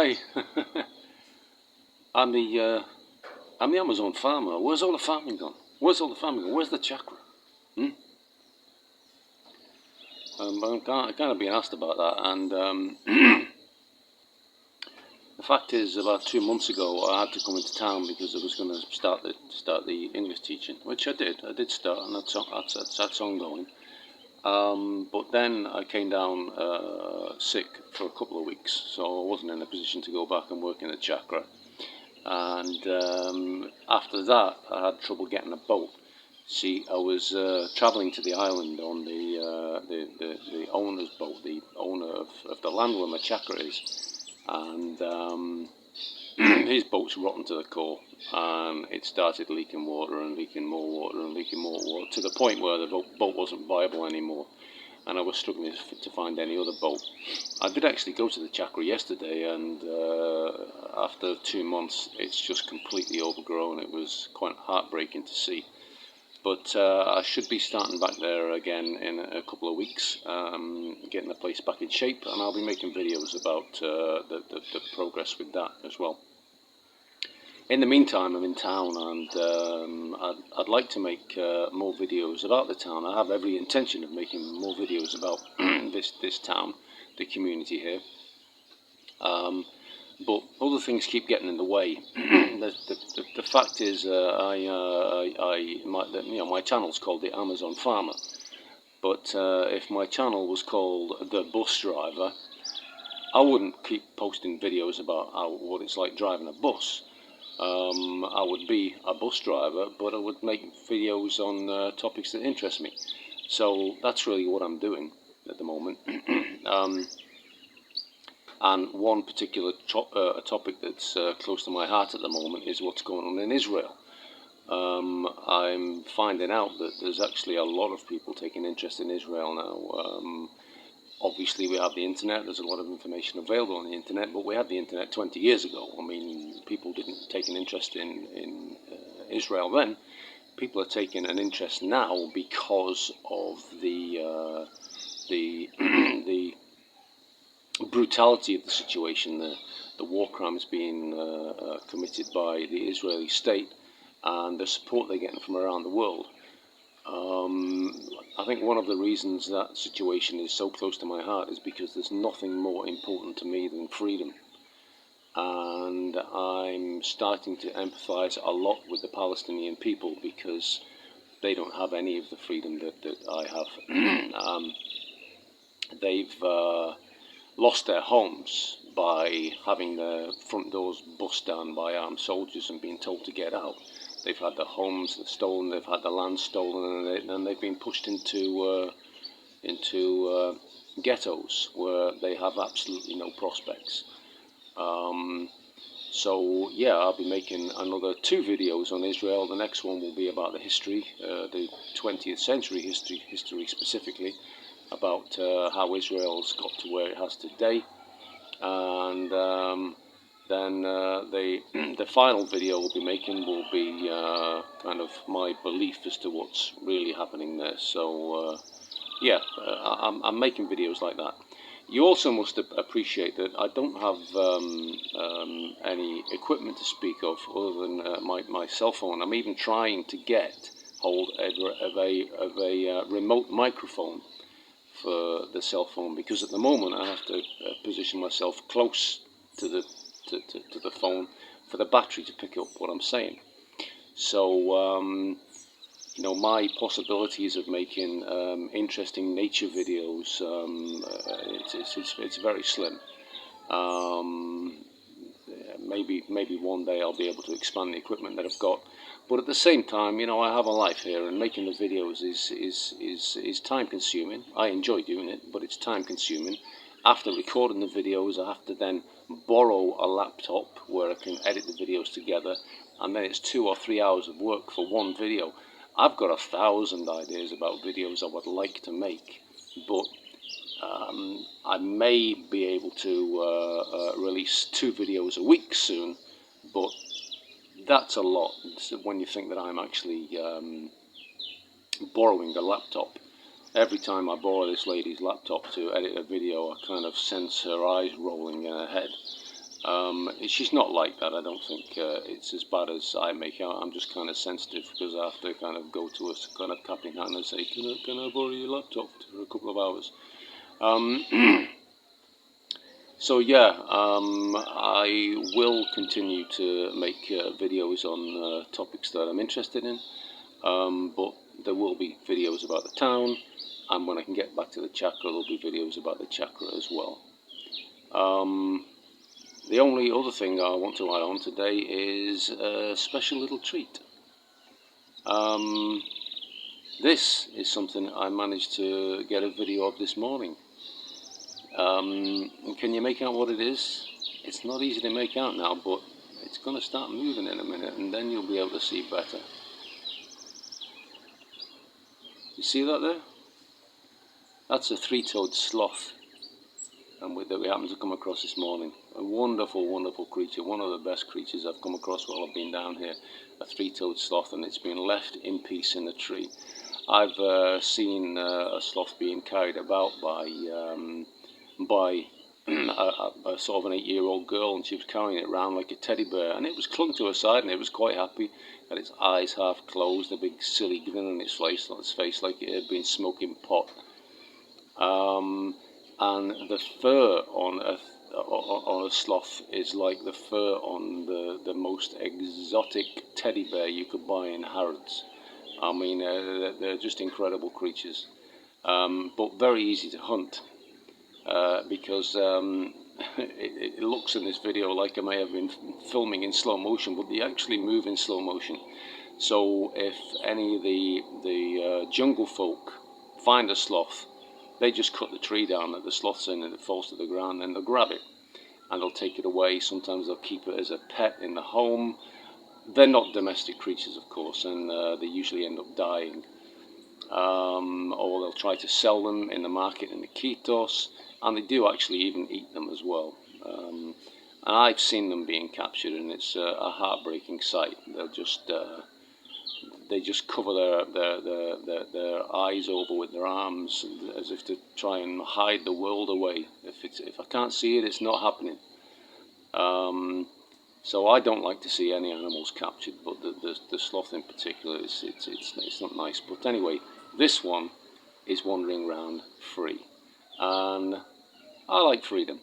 Hi, I'm the Amazon farmer. Where's all the farming gone? Where's all the farming gone? Where's the chakra? Hmm? I'm kind of being asked about that, and the fact is, about 2 months ago, I had to come into town because I was going to start the English teaching, which I did. I did start, and that's ongoing. But then I came down sick for a couple of weeks, so I wasn't in a position to go back and work in the chakra. And after that, I had trouble getting a boat. See, I was travelling to the island on the owner's boat, the owner of the land where my chakra is, and his boat's rotten to the core, and it started leaking water and leaking more water and leaking more water to the point where the boat wasn't viable anymore, and I was struggling to find any other boat. I did actually go to the chakra yesterday, and after 2 months, it's just completely overgrown. It was quite heartbreaking to see. But I should be starting back there again in a couple of weeks, getting the place back in shape, and I'll be making videos about the progress with that as well. In the meantime, I'm in town, and I'd like to make more videos about the town. I have every intention of making more videos about this town, the community here. But other things keep getting in the way. The fact is, my channel's called the Amazon Farmer. But if my channel was called the Bus Driver, I wouldn't keep posting videos about what it's like driving a bus. I would be a bus driver, but I would make videos on topics that interest me. So that's really what I'm doing at the moment. And one particular topic that's close to my heart at the moment is what's going on in Israel. I'm finding out that there's actually a lot of people taking interest in Israel now. Obviously, we have the internet. There's a lot of information available on the internet, but we had the internet 20 years ago. I mean, people didn't take an interest in Israel then. People are taking an interest now because of the the brutality of the situation, the war crimes being committed by the Israeli state, and the support they're getting from around the world. I think one of the reasons that situation is so close to my heart is because there's nothing more important to me than freedom. And I'm starting to empathise a lot with the Palestinian people because they don't have any of the freedom that I have. They've lost their homes by having their front doors bust down by armed soldiers and being told to get out. They've had their homes stolen, they've had their land stolen, and they've been pushed into ghettos where they have absolutely no prospects. So yeah, I'll be making another 2 videos on Israel. The next one will be about the history, the 20th century history specifically, about how Israel's got to where it has today, and then the final video we'll be making will be kind of my belief as to what's really happening there. So yeah, I'm making videos like that. You also must appreciate that I don't have any equipment to speak of other than my cell phone. I'm even trying to get hold of a remote microphone for the cell phone, because at the moment I have to position myself close to the phone for the battery to pick up what I'm saying. So my possibilities of making interesting nature videos, it's very slim. Maybe one day I'll be able to expand the equipment that I've got, but at the same time, I have a life here, and making the videos is time consuming. I enjoy doing it, but it's time consuming. After recording the videos, I have to then borrow a laptop where I can edit the videos together, and then it's 2 or 3 hours of work for one video. I've got 1,000 ideas about videos I would like to make, but I may be able to release 2 videos a week soon, but that's a lot when you think that I'm actually borrowing a laptop. Every time I borrow this lady's laptop to edit a video, I kind of sense her eyes rolling in her head. She's not like that. I don't think it's as bad as I make out. I'm just kind of sensitive because I have to kind of go to a kind of cap in hand and say, can I borrow your laptop for a couple of hours? So yeah, I will continue to make videos on topics that I'm interested in, but there will be videos about the town, and when I can get back to the chakra, there'll be videos about the chakra as well. The only other thing I want to add on today is a special little treat. This is something I managed to get a video of this morning. Can you make out what it is? It's not easy to make out now, but it's going to start moving in a minute, and then you'll be able to see better. You see that there? That's a three-toed sloth that we happened to come across this morning. A wonderful, wonderful creature, one of the best creatures I've come across while I've been down here. A three-toed sloth, and it's been left in peace in a tree. I've seen a sloth being carried about by a sort of an 8-year-old girl, and she was carrying it around like a teddy bear, and it was clung to her side, and it was quite happy. Had its eyes half closed, a big silly grin on its face like it had been smoking pot. And the fur on a sloth is like the fur on the most exotic teddy bear you could buy in Harrods. I mean, they're just incredible creatures, but very easy to hunt. Because it looks in this video like I may have been filming in slow motion, but they actually move in slow motion. So if any of the jungle folk find a sloth, they just cut the tree down that the sloth's in, and it falls to the ground, and they'll grab it and they'll take it away. Sometimes they'll keep it as a pet in the home. They're not domestic creatures, of course, and they usually end up dying. Or they'll try to sell them in the market in the Kitos, and they do actually even eat them as well. And I've seen them being captured, and it's a heartbreaking sight. They just cover their eyes over with their arms as if to try and hide the world away. If I can't see it, it's not happening. So I don't like to see any animals captured, but the sloth in particular, it's not nice. But anyway, this one is wandering around free, and I like freedom.